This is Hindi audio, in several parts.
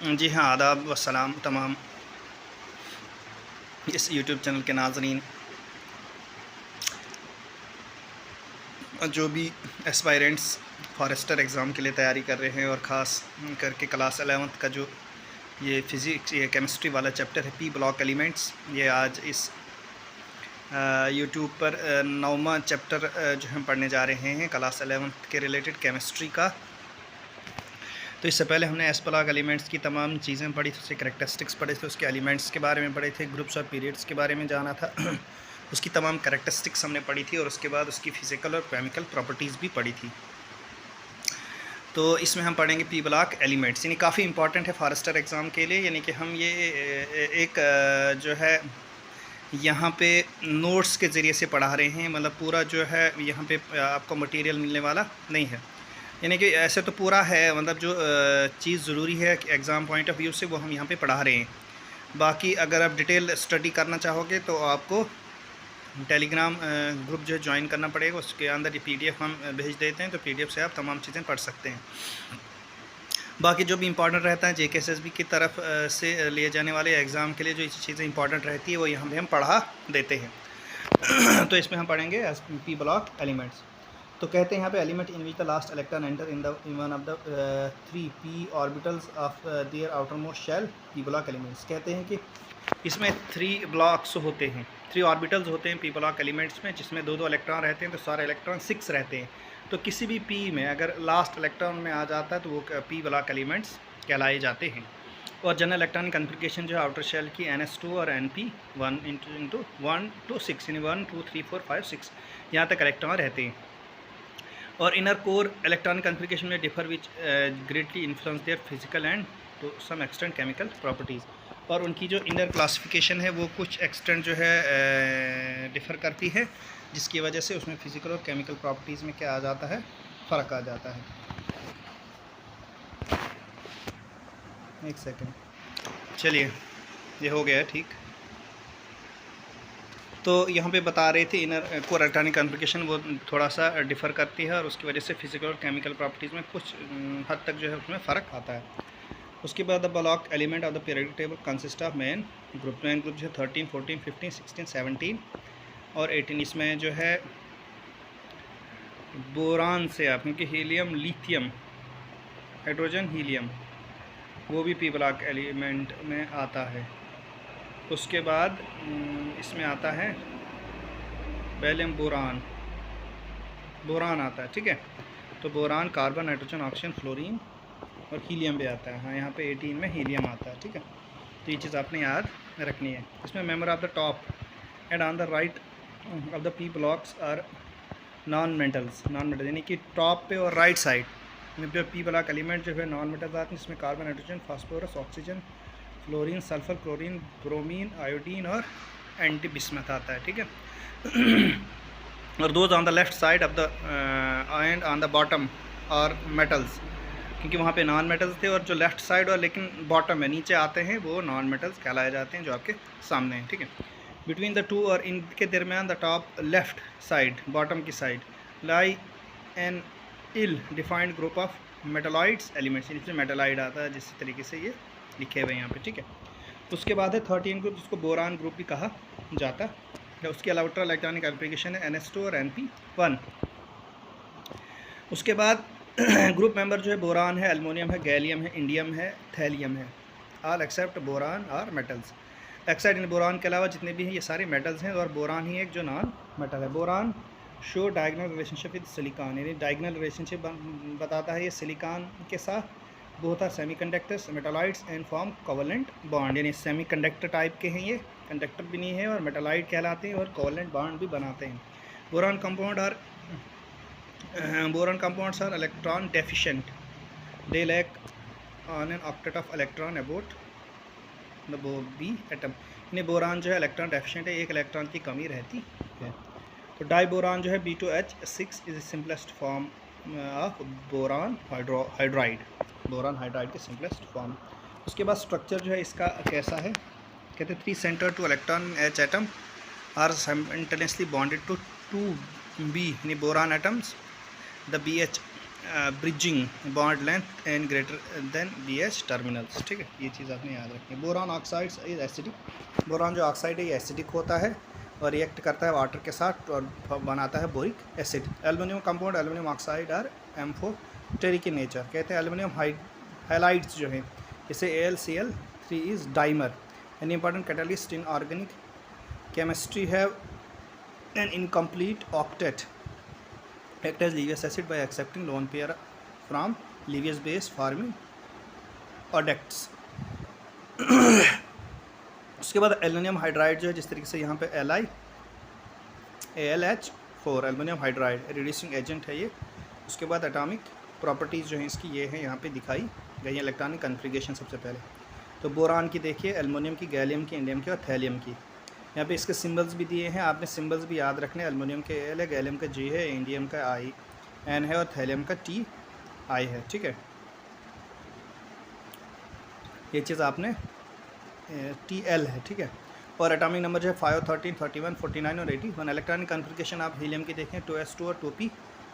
जी हाँ, आदाब व सलाम तमाम इस यूट्यूब चैनल के नाज़रीन, जो भी एस्पायरेंट्स फॉरेस्टर एग्ज़ाम के लिए तैयारी कर रहे हैं और ख़ास करके क्लास 11th का जो ये केमिस्ट्री वाला चैप्टर है, पी ब्लॉक एलिमेंट्स, ये आज इस यूट्यूब पर 9वां चैप्टर जो हम पढ़ने जा रहे हैं क्लास 11th के रिलेटेड केमिस्ट्री का। तो इससे पहले हमने एस ब्लॉक एलिमेंट्स की तमाम चीज़ें पढ़ी थी, उसके करैक्टरिस्टिक्स पढ़े थे, उसके एलिमेंट्स के बारे में पढ़े थे, ग्रुप्स और पीरियड्स के बारे में जाना था उसकी तमाम करैक्टरिस्टिक्स हमने पढ़ी थी और उसके बाद उसकी फ़िज़िकल और केमिकल प्रॉपर्टीज़ भी पढ़ी थी। तो इसमें हम पढ़ेंगे पी ब्लॉक एलिमेंट्स, यानी काफ़ी इंपॉर्टेंट है फॉरेस्टर एग्ज़ाम के लिए। यानी कि हम ये एक जो है यहाँ पे नोट्स के ज़रिए से पढ़ा रहे हैं, मतलब पूरा जो है यहाँ पे आपको मटेरियल मिलने वाला नहीं है। यानी कि ऐसे तो पूरा है, मतलब जो चीज़ ज़रूरी है एग्ज़ाम पॉइंट ऑफ व्यू से वो हम यहाँ पे पढ़ा रहे हैं। बाकी अगर आप डिटेल स्टडी करना चाहोगे तो आपको टेलीग्राम ग्रुप जो है ज्वाइन करना पड़ेगा, उसके अंदर ये पीडीएफ हम भेज देते हैं, तो पीडीएफ से आप तमाम चीज़ें पढ़ सकते हैं। बाकी जो भी इंपॉर्टेंट रहता है जेकेएसएसबी की तरफ से लिए जाने वाले एग्ज़ाम के लिए जो चीज़ें इंपॉर्टेंट रहती है वो यहाँ पे हम पढ़ा देते हैं तो इसमें हम पढ़ेंगे पी ब्लॉक एलिमेंट्स। तो कहते हैं यहाँ पे element in which the last electron enter in one of the 3 p orbitals of their outermost shell, p block elements. कहते हैं कि इसमें 3 ब्लॉक्स होते हैं, 3 ऑर्बिटल्स होते हैं पी ब्लॉक एलिमेंट्स में, जिसमें 2-2 इलेक्ट्रॉन रहते हैं, तो सारे इलेक्ट्रॉन 6 रहते हैं। तो किसी भी पी में अगर लास्ट इलेक्ट्रॉन में आ जाता है तो वो पी ब्लॉक एलिमेंट्स कहलाए जाते हैं। और जनरल इलेक्ट्रॉनिक कॉन्फ़िगरेशन जो है आउटर शेल की NS2 और NP 1 इंटू 1 to 6, यानी 1 2 3 4 5 6 यहाँ तक इलेक्ट्रॉन रहते हैं। और इनर कोर इलेक्ट्रॉनिक कॉन्फ़िगरेशन में differ which greatly influence their physical and to some extent chemical properties. और उनकी जो इनर क्लासिफिकेशन है वो कुछ एक्सटेंट जो है डिफ़र करती है, जिसकी वजह से उसमें फ़िज़िकल और केमिकल प्रॉपर्टीज़ में क्या आ जाता है, फ़र्क आ जाता है। एक सेकंड, चलिए ये हो गया ठीक। तो यहाँ पे बता रहे थे इनर कोर इलेक्ट्रॉनिक कॉन्फ़िगरेशन वो थोड़ा सा डिफ़र करती है और उसकी वजह से फ़िज़िकल और केमिकल प्रॉपर्टीज़ में कुछ हद तक जो है उसमें फ़र्क आता है। उसके बाद the block element of the periodic table consist of main group जो है 13 14 15 16 17 और 18। इसमें जो है बोरान से आप, क्योंकि हीलियम लिथियम हाइड्रोजन हीलियम वो भी पी ब्लॉक एलिमेंट में आता है। उसके बाद इसमें आता है बेरिलियम बोरान आता है, ठीक है। तो boron, carbon, nitrogen, oxygen, fluorine और हीलियम भी आता है। हाँ, यहाँ पे 18 में हीलियम आता है, ठीक है। तो ये चीज़ आपने याद रखनी है। इसमें member of the top and on the right of the p blocks are non metals यानी कि टॉप पे और राइट साइड में जो पी ब्लॉक एलिमेंट जो है नॉन मेटल्स आते हैं, जिसमें carbon, nitrogen, phosphorus, oxygen, fluorine, sulphur, chlorine, bromine, iodine और एंटी बिस्मथ आता है, ठीक है। और those on the left side of the end on the bottom और मेटल्स, क्योंकि वहाँ पे नॉन मेटल्स थे, और जो लेफ़्ट साइड और लेकिन बॉटम में नीचे आते हैं वो नॉन मेटल्स कहलाए जाते हैं, जो आपके सामने हैं, ठीक है। बिटवीन द टू और इनके दरमियान the top left side, bottom की side, lie an ill defined group of metalloids elements, इसमें मेटालॉइड आता है, जिस तरीके से ये लिखे हुए यहाँ पे, ठीक है। उसके बाद है 13 ग्रुप, जिसको बोरान ग्रुप भी कहा जाता है। उसके अलावा इलेक्ट्रॉनिक एप्लीकेशन है NS2 और NP1। उसके बाद ग्रुप मेंबर जो है बोरान है, एल्युमिनियम है, गैलियम है, इंडियम है, थैलियम है। ऑल एक्सेप्ट बोरान और मेटल्स। एक्सेप्ट इन बोरान के अलावा जितने भी हैं ये सारे मेटल्स हैं, और बोरान ही एक जो नॉन मेटल है। Boron show diagonal relationship with silicon, यानी डायगनल रिलेशनशिप बताता है ये सिलिकॉन के साथ। Both are semiconductors metalloids and form covalent bond, यानी सेमीकंडक्टर टाइप के हैं ये, कंडक्टर भी नहीं है और मेटालॉइड कहलाते हैं और कोवलेंट बॉन्ड भी बनाते हैं। Boron compounds are electron deficient, they lack on an octet of electron about the b atom, यानी बोरान जो है इलेक्ट्रॉन डेफिशिएंट है, एक इलेक्ट्रॉन की कमी रहती है। तो डाई बोरान जो है B2H6 is simplest form of boron hydride, boron hydride के सिंपलेस्ट फॉर्म। उसके बाद स्ट्रक्चर जो है इसका कैसा है, कहते हैं 3 centre two electron H atom are simultaneously bonded to 2B यानी boron atoms. The BH bridging bond length and greater than BH terminals. ठीक है, ये चीज़ आपने याद रखनी है। Boron oxides is acidic. Boron जो ऑक्साइड है ये एसिडिक होता है और रिएक्ट करता है वाटर के साथ और बनाता है boric acid. Aluminium compound aluminium oxide are amphoteric in nature. कहते हैं एल्युमिनियम हाइलाइट्स जो हैं इसे AlCl3 is dimer. An important catalyst in organic chemistry have an incomplete octet act as Lewis acid by accepting lone pair from Lewis base forming adducts। उसके बाद एल्युमिनियम हाइड्राइड जो है जिस तरीके से यहाँ पे AlH4 aluminium hydride reducing agent है ये। उसके बाद एटॉमिक प्रॉपर्टीज़ जो हैं इसकी ये हैं यहाँ पे दिखाई गई है। इलेक्ट्रॉनिक कन्फिगरेशन सबसे पहले तो बोरान की देखिए, एल्युमिनियम की, गैलियम की, इंडियम की और थैलियम की। यहाँ पे इसके सिंबल्स भी दिए हैं, आपने सिंबल्स भी याद रखने। एल्युमिनियम के Al है, गैलियम का G है, इंडियम का IN है और थैलियम का TI है। ठीक है, ये चीज़ आपने TL है। ठीक है, और एटॉमिक नंबर जो है 5, 13, 31, 49 और 81। इलेक्ट्रॉनिक कन्फिगरेशन आप हीलियम की देखें 2s2 और 2p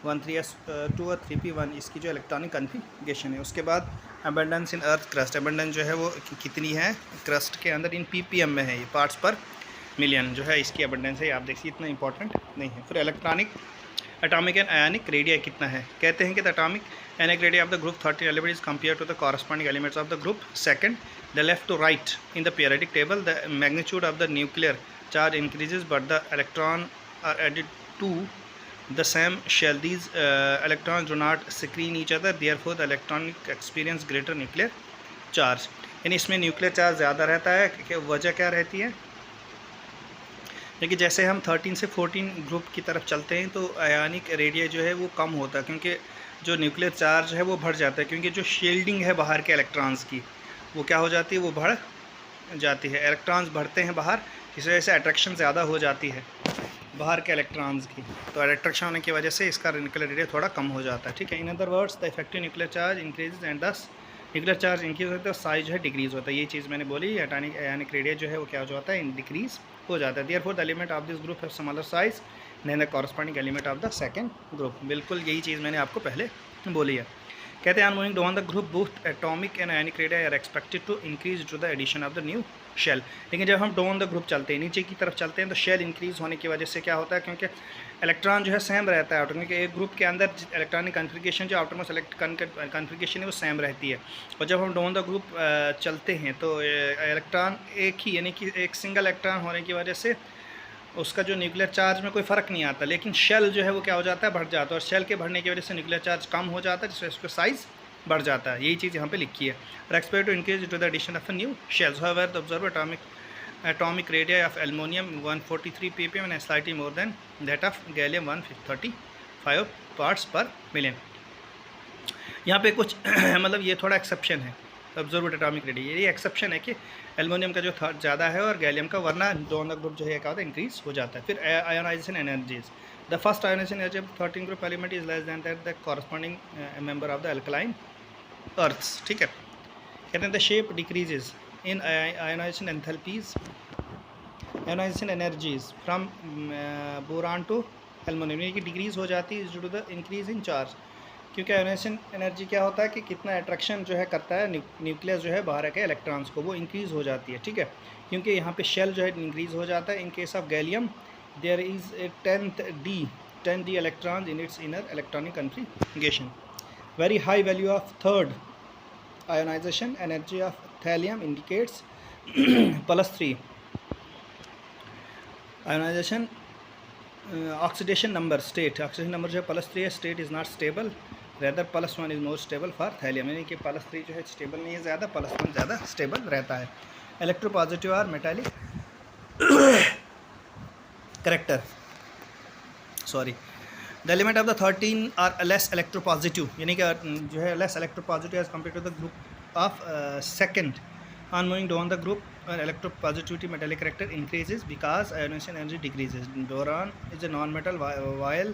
1, 3s2 और 3p1 इसकी जो इलेक्ट्रॉनिक कन्फिगरेशन है। उसके बाद abundance in earth crust, abundance जो है वो कितनी है क्रस्ट के अंदर इन ppm में है, ये पार्ट्स पर मिलियन जो है इसकी अबंडेंस है। आप देखिए इतना इंपॉर्टेंट नहीं है। फिर electronic atomic and ionic radii कितना है। कहते हैं कि the atomic ionic radii of the group 13 element is compare to the corresponding elements of the group second the left to right in the periodic table. The magnitude of the nuclear charge increases but the electron are added to the same shell. These electrons do not screen each other, therefore the electronic experience greater nuclear charge. यानी इसमें न्यूक्लियर चार्ज ज़्यादा रहता है। वजह क्या रहती है, लेकिन जैसे हम 13 से 14 ग्रुप की तरफ चलते हैं तो आयनिक रेडिया जो है वो कम होता है, क्योंकि जो न्यूक्लियर चार्ज है वो बढ़ जाता है, क्योंकि जो शील्डिंग है बाहर के इलेक्ट्रॉन्स की वो क्या हो जाती है, वो बढ़ जाती है। इलेक्ट्रॉन्स बढ़ते हैं बाहर, इस वजह से अट्रैक्शन ज़्यादा हो जाती है बाहर के इलेक्ट्रॉन्स की, तो अट्रैक्शन होने की वजह से इसका न्यूक्लियर रेडिया थोड़ा कम हो जाता है। ठीक है, in other words the effective nuclear charge increase and दस न्यूक्लियर चार्ज इंक्रीज होता है, साइज जो है डिक्रीज़ होता है। ये चीज़ मैंने बोली, आयनिक रेडिया जो है वो क्या हो जाता है, डिक्रीज़ हो जाता है। Therefore the element of this group है smaller size than the corresponding element of the second group. बिल्कुल यही चीज़ मैंने आपको पहले बोली है। कहते हैं moving down the group both atomic and ionic radii are expected to increase to the addition of the new shell. लेकिन जब हम डाउन द ग्रुप चलते हैं, नीचे की तरफ चलते हैं, तो शेल इंक्रीज़ होने की वजह से क्या होता है, क्योंकि इलेक्ट्रॉन जो है सेम रहता है क्योंकि एक ग्रुप के अंदर इलेक्ट्रॉनिक कन्फिगरेशन जो आउटरमोस्ट कन्फिगरेशन है वो सेम रहती है। और जब हम डाउन द ग्रुप चलते हैं तो इलेक्ट्रॉन एक ही, यानी कि एक सिंगल इलेक्ट्रॉन होने की वजह से उसका जो न्यूक्लियर चार्ज में कोई फ़र्क नहीं आता, लेकिन शेल जो है वो क्या हो जाता है, बढ़ जाता है। और शेल के बढ़ने की वजह से न्यूक्लियर चार्ज कम हो जाता है, जिससे उसका साइज़ बढ़ जाता है। यही चीज़ यहाँ पे लिखी है। और expect to increase to the addition of a new shells. However the observe atomic radii of aluminum 143 ppm and slightly more than that of gallium 135 parts per million। यहाँ पे कुछ मतलब ये थोड़ा एक्सेप्शन है ऑब्जर्व्ड एटॉमिक रेडियस, ये एक्सेप्शन है कि एल्युमिनियम का जो ज़्यादा है और गैलियम का, वरना दोनों ग्रुप जो है क्या होता है, इंक्रीज हो जाता है। फिर ionization energies, the first ionization energy of 13 group element is less than that the corresponding member of the alkaline earths. ठीक है, कहते हैं the shape decreases in ionization enthalpies, ionization energies from boron to aluminum की डिक्रीज हो जाती है due to the increase in charge. क्योंकि आयोनाइजेशन एनर्जी क्या होता है कि कितना अट्रैक्शन जो है करता है न्यूक्लियस जो है बाहर के इलेक्ट्रॉन्स को, वो इंक्रीज़ हो जाती है। ठीक है, क्योंकि यहाँ पे शेल जो है इंक्रीज़ हो जाता है। In case of gallium there is a 10 d electrons in its inner electronic configuration. Very high value of third ionization energy of thallium indicates +3 ionization oxidation number state। oxidation number जो है +3 है, state is not stable, rather +1 is more stable for thallium। यानी कि +3 जो है स्टेबल नहीं है ज़्यादा, +1 ज़्यादा स्टेबल रहता है। इलेक्ट्रोपॉजिटिव और metallic character, sorry, the element of the 13 are less electropositive, यानी कि जो है less electropositive as compare to the group of second। on moving down the group electropositivity metallic character increases because ionization energy decreases। boron is a non-metal while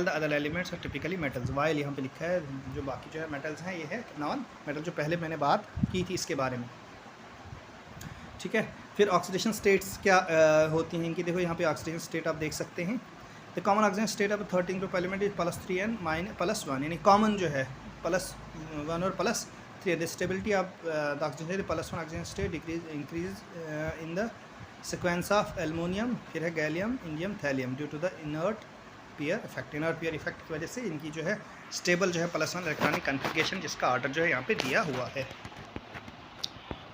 the other elements are typically metals। while यहाँ पे लिखा है, जो बाकी जो है metals हैं ये है नॉन मेटल, जो पहले मैंने बात की थी इसके बारे में। ठीक है, फिर ऑक्सीडेशन स्टेट्स क्या होती हैं इनकी, देखो यहाँ पे ऑक्सीडेशन स्टेट आप देख सकते हैं। The common oxygen state of 13 group element is +3n -+1, यानी कॉमन जो है +1 और +3। The stability of the oxygen +1 oxygen state increase in the sequence of aluminium, फिर है gallium, indium, thallium due to the inert pair effect. Inert pair effect की वजह से इनकी जो है स्टेबल जो है +1 इलेक्ट्रॉनिक कन्फिगरेशन, जिसका ऑर्डर जो है यहाँ पे दिया हुआ है।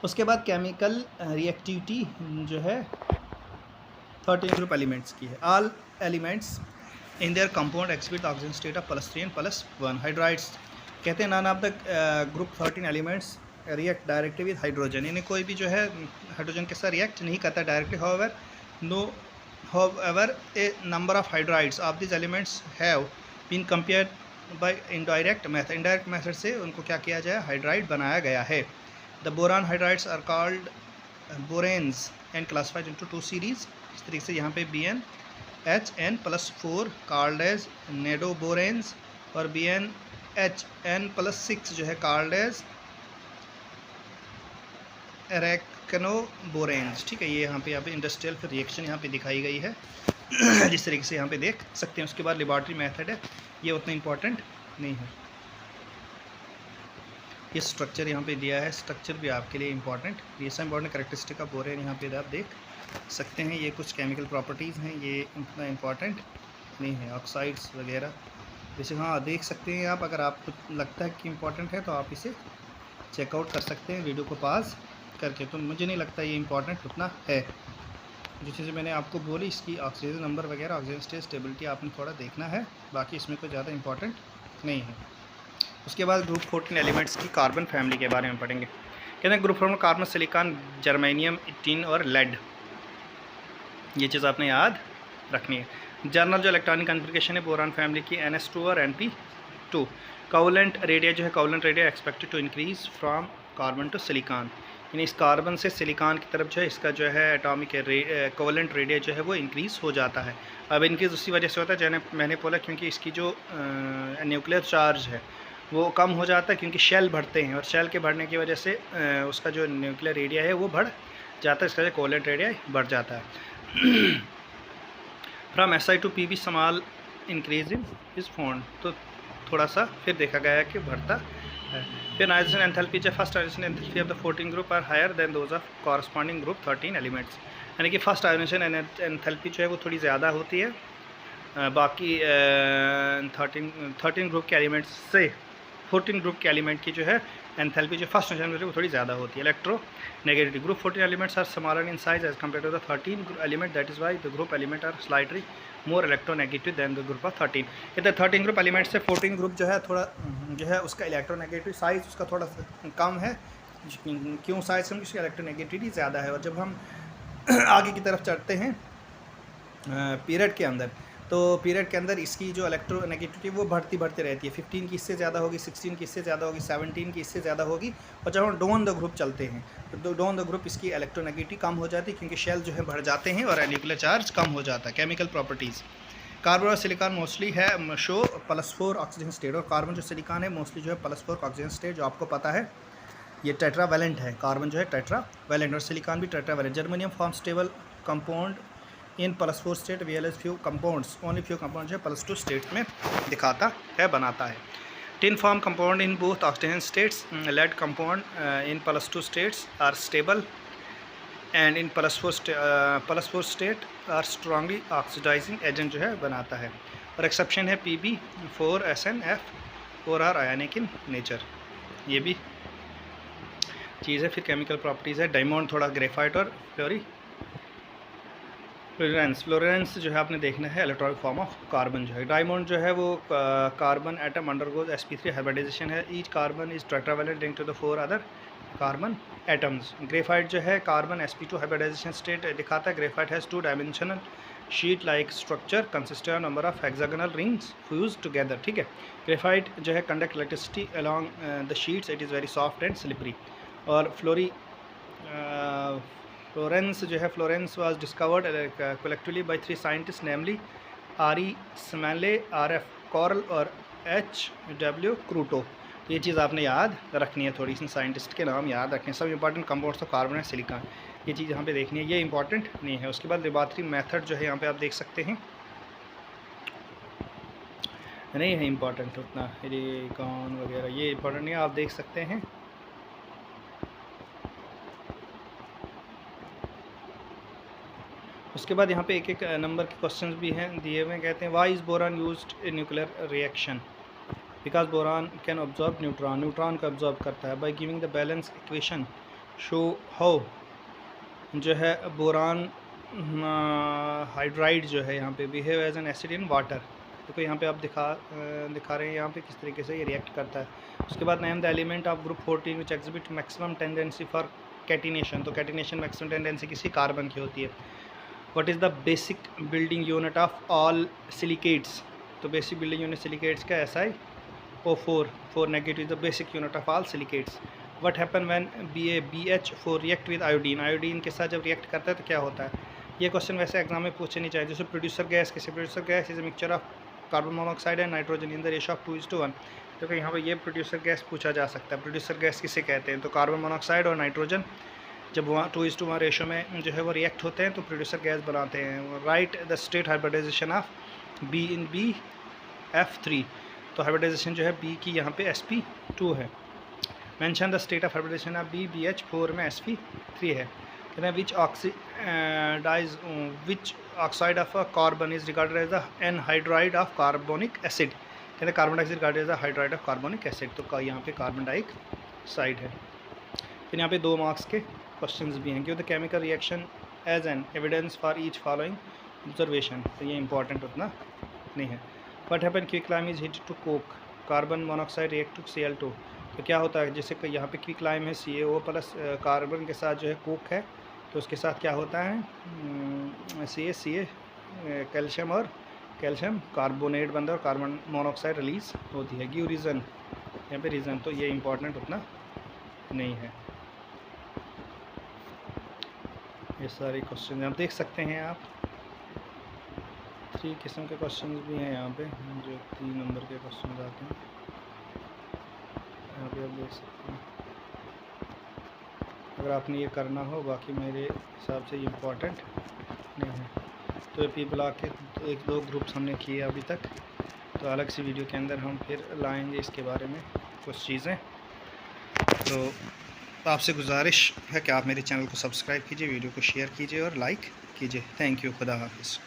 उसके बाद केमिकल रिएक्टिविटी जो है 13 ग्रुप एलिमेंट्स की है। All elements in their compound exhibit oxygen state of +3 and +1। Hydrides कहते हैं none of the group 13 elements react directly with hydrogen, इन्हें कोई भी जो है हाइड्रोजन के साथ रिएक्ट नहीं करता directly. however a number of hydrides of these elements have been compared by indirect method। indirect method से उनको क्या किया जाए, हाइड्राइड बनाया गया है। the boron hydrides are called boranes and classified into 2 series। इस तरीके से यहाँ पे BnHn+4 called as nadoboranes और BnHn+6 जो है called as एरेक्नोबोरेन्स। ठीक है, ये यहाँ पे इंडस्ट्रियल फिर रिएक्शन यहाँ पे दिखाई गई है जिस तरीके से यहाँ पे देख सकते हैं। उसके बाद लेबॉरेटरी मेथड है, ये उतना इम्पोर्टेंट नहीं है। ये स्ट्रक्चर यहाँ पे दिया है, स्ट्रक्चर भी आपके लिए इम्पोर्टेंट, ये सब इम्पोर्टेंट कैरेक्टरिस्टिक ऑफ बोरेन यहाँ पे आप देख सकते हैं। ये कुछ केमिकल प्रॉपर्टीज़ हैं, ये उतना इम्पोर्टेंट नहीं है। ऑक्साइड्स वगैरह जैसे हाँ देख सकते हैं आप, अगर आपको लगता है कि इम्पोर्टेंट है तो आप इसे चेकआउट कर सकते हैं वीडियो को पॉज करके। तो मुझे नहीं लगता ये इंपॉर्टेंट उतना है। जिस चीज़ मैंने आपको बोली, इसकी ऑक्सीजन नंबर वगैरह, ऑक्सीजन स्टेट, स्टेबिलिटी आपने थोड़ा देखना है, बाकी इसमें कोई ज़्यादा इंपॉर्टेंट नहीं है। उसके बाद ग्रुप 14 एलिमेंट्स की कार्बन फैमिली के बारे में पढ़ेंगे। कहते हैं group 14 carbon, silicon, germanium, tin और लेड, ये चीज़ आपने याद रखनी है। जनरल जो इलेक्ट्रॉनिक कन्फिगरेशन है बोरान फैमिली की NS2 और NP2। कोवेलेंट रेडिया जो है, covalent radii expected to increase from carbon to silicon, यानी इस कार्बन से सिलिकॉन की तरफ जो है इसका जो है एटॉमिक कोवेलेंट रेडिया जो है वो इंक्रीज़ हो जाता है। अब इंक्रीज़ उसी वजह से होता है जैसे मैंने बोला, क्योंकि इसकी जो न्यूक्लियर चार्ज है वो कम हो जाता है, क्योंकि शेल बढ़ते हैं और शेल के बढ़ने की वजह से उसका जो न्यूक्लियर रेडिया है वो बढ़ जाता है, इसका जो कोवेलेंट रेडिया बढ़ जाता है। From SI to PB small increase in is found, तो थोड़ा सा फिर देखा गया है कि बढ़ता है। फिर नाइट्रोजन एंथैल्पी जो first ionization enthalpy of the 14 group are higher than those of corresponding group 13 elements, यानी कि फर्स्ट आयोनाइजेशन एंथैल्पी जो है वो थोड़ी ज़्यादा होती है बाकी 13 ग्रुप के एलिमेंट्स से। 14 ग्रुप के एलिमेंट की जो है एंथैल्पी जो फर्स्ट आयोनाइजेशन है वो थोड़ी ज़्यादा होती है। Electronegativity, group 14 elements are smaller in size as compare to the 13 element, that is why the group element are slightly more electronegative than the group of 13। कहते हैं 13 ग्रुप एलिमेंट से 14 ग्रुप जो है थोड़ा जो है उसका इलेक्ट्रोनेगेटिव साइज़ उसका थोड़ा कम है। क्यों साइज़ कम? उसकी इलेक्ट्रोनेगेटिविटी ज़्यादा है। और जब हम आगे की तरफ चढ़ते हैं पीरियड के अंदर, तो पीरियड के अंदर इसकी जो इलेक्ट्रोनेगेटिविटी वो बढ़ती रहती है। 15 की इससे ज़्यादा होगी, 16 की इससे ज़्यादा होगी, 17 की इससे ज़्यादा होगी। और जब हम डाउन द ग्रुप चलते हैं तो डाउन द ग्रुप इसकी इलेक्ट्रोनेगेटिविटी कम हो जाती है, क्योंकि शेल जो है बढ़ जाते हैं और न्यूक्लियर चार्ज कम हो जाता है। केमिकल प्रॉपर्टीज़, कार्बन और सिलिकॉन मोस्टली है शो +4 ऑक्सीजन स्टेट, और कार्बन जो सिलिकॉन है मोस्टली जो है +4 ऑक्सीजन स्टेट, जो आपको पता है ये टेट्रावैलेंट है। कार्बन जो है टेट्रावैलेंट और सिलिकॉन भी tetravalent. Germanium form stable compound in +4 state, where few compounds only few compound जो है +2 स्टेट में दिखाता है, बनाता है। Tin form compound in both oxygen states, lead compound in +2 states are stable and in +4 state are strongly oxidizing agent जो है बनाता है। और एक्सेप्शन है Pb4SnF और आर आयनिक इन नेचर, ये भी चीज़ है। फिर केमिकल प्रॉपर्टीज़ है डायमंड, थोड़ा ग्रेफाइट और फ्लोरेंस जो है आपने देखना है इलेक्ट्रॉनिक फॉर्म ऑफ कार्बन जो है। डायमंड जो है वो carbon atom undergoes sp3 hybridization है। Each carbon is tetravalent linked to the 4 other carbon atoms. Graphite जो है कार्बन sp2 हाइब्रिडाइजेशन स्टेट दिखाता है। Graphite has 2 dimensional sheet like structure consistent number of hexagonal rings fuse together, ठीक है। ग्रेफाइट जो है conduct electricity along the sheets, it is very soft and slippery. और फ्लोरेंस जो है, fullerenes was discovered collectively by 3 scientist, namely R.E. स्मैले, R.F. Coral और H.W. क्रूटो। ये चीज़ आपने याद रखनी है, थोड़ी सी साइंटिस्ट के नाम याद रखें। सब important compounds of carbon and silicon, ये चीज़ यहाँ पे देखनी है, ये इंपॉर्टेंट नहीं है। उसके बाद लेबॉरेटरी मेथड जो है यहाँ पे आप देख सकते हैं, नहीं है इम्पोर्टेंट उतना, इलेक्ट्रॉन वगैरह ये इम्पोर्टेंट नहीं है, आप देख सकते हैं। उसके बाद यहाँ पे एक एक नंबर के क्वेश्चंस भी हैं दिए हुए। कहते हैं why is boron used in nuclear reaction, because boron can absorb neutron, neutron को ऑब्जॉर्ब करता है। By giving the balance equation show how जो है बोरान हाइड्राइड जो है यहाँ पे behave as an acid in water. देखो यहाँ पे आप दिखा रहे हैं यहाँ पे किस तरीके से ये रिएक्ट करता है। उसके बाद name the element of group 14 which exhibit maximum tendency for catenation. तो कैटिनेशन मैक्सिमम टेंडेंसी किसी कार्बन की होती है। What is the basic building unit of all silicates. तो बेसिक बिल्डिंग यूनिट सिलिकेट्स का SiO4 4 negative is the basic unit of all silicates. What happen when BH4 react with iodine, iodine के साथ जब रिएक्ट करता है तो क्या होता है। ये क्वेश्चन वैसे एग्जाम में पूछे नहीं चाहिए। जैसे प्रोड्यूसर गैस किसी producer gas is a mixture of carbon monoxide and nitrogen in the ratio of 2:1। तो यहाँ पर ये प्रोड्यूसर गैस पूछा जा सकता है। प्रोड्यूसर गैस किसे कहते हैं, तो कार्बन मोनोऑक्साइड और नाइट्रोजन जब वहाँ 2:1 रेशो में जो है वो रिएक्ट होते हैं तो प्रोड्यूसर गैस बनाते हैं। Write the state hybridization of B in BF3। तो हाइब्रिडाइजेशन जो है B की यहाँ पे sp2 है। Mention the state of hybridization of BH4 में sp3 है। कहते हैं which oxide of carbon is regarded as the anhydride of carbonic acid. कहते हैं carbon dioxide regarded as the hydride of carbonic acid. तो यहाँ पे कार्बन डाइऑक्साइड है। फिर यहाँ पे 2 मार्क्स के क्वेश्चंस भी हैं। Give the chemical reaction as an evidence for each following observation. तो ये इंपॉर्टेंट उतना नहीं है। What happen quicklime is heated to coke, carbon monoxide react to Cl2। तो क्या होता है, जैसे कि यहाँ पे क्विकलाइम है CaO प्लस कार्बन के साथ जो है कोक है, तो उसके साथ क्या होता है Ca कैल्शियम और कैल्शियम कार्बोनेट बनता है और कार्बन मोनोऑक्साइड रिलीज होती है। गिव रीज़न, यहाँ पे रीज़न तो ये इंपॉर्टेंट उतना नहीं है। ये सारे क्वेश्चन आप देख सकते हैं। आप 3 किस्म के क्वेश्चन भी हैं यहाँ पे, जो 3 नंबर के क्वेश्चन आते हैं यहाँ पे आप देख सकते हैं। अगर आपने ये करना हो, बाकी मेरे हिसाब से ये इम्पोर्टेंट नहीं है। तो ये P ब्लॉक के 1-2 ग्रुप्स हमने किए अभी तक, तो अलग सी वीडियो के अंदर हम फिर लाएंगे इसके बारे में कुछ चीज़ें। तो आपसे गुजारिश है कि आप मेरे चैनल को सब्सक्राइब कीजिए, वीडियो को शेयर कीजिए और लाइक कीजिए। थैंक यू, खुदा हाफिज़।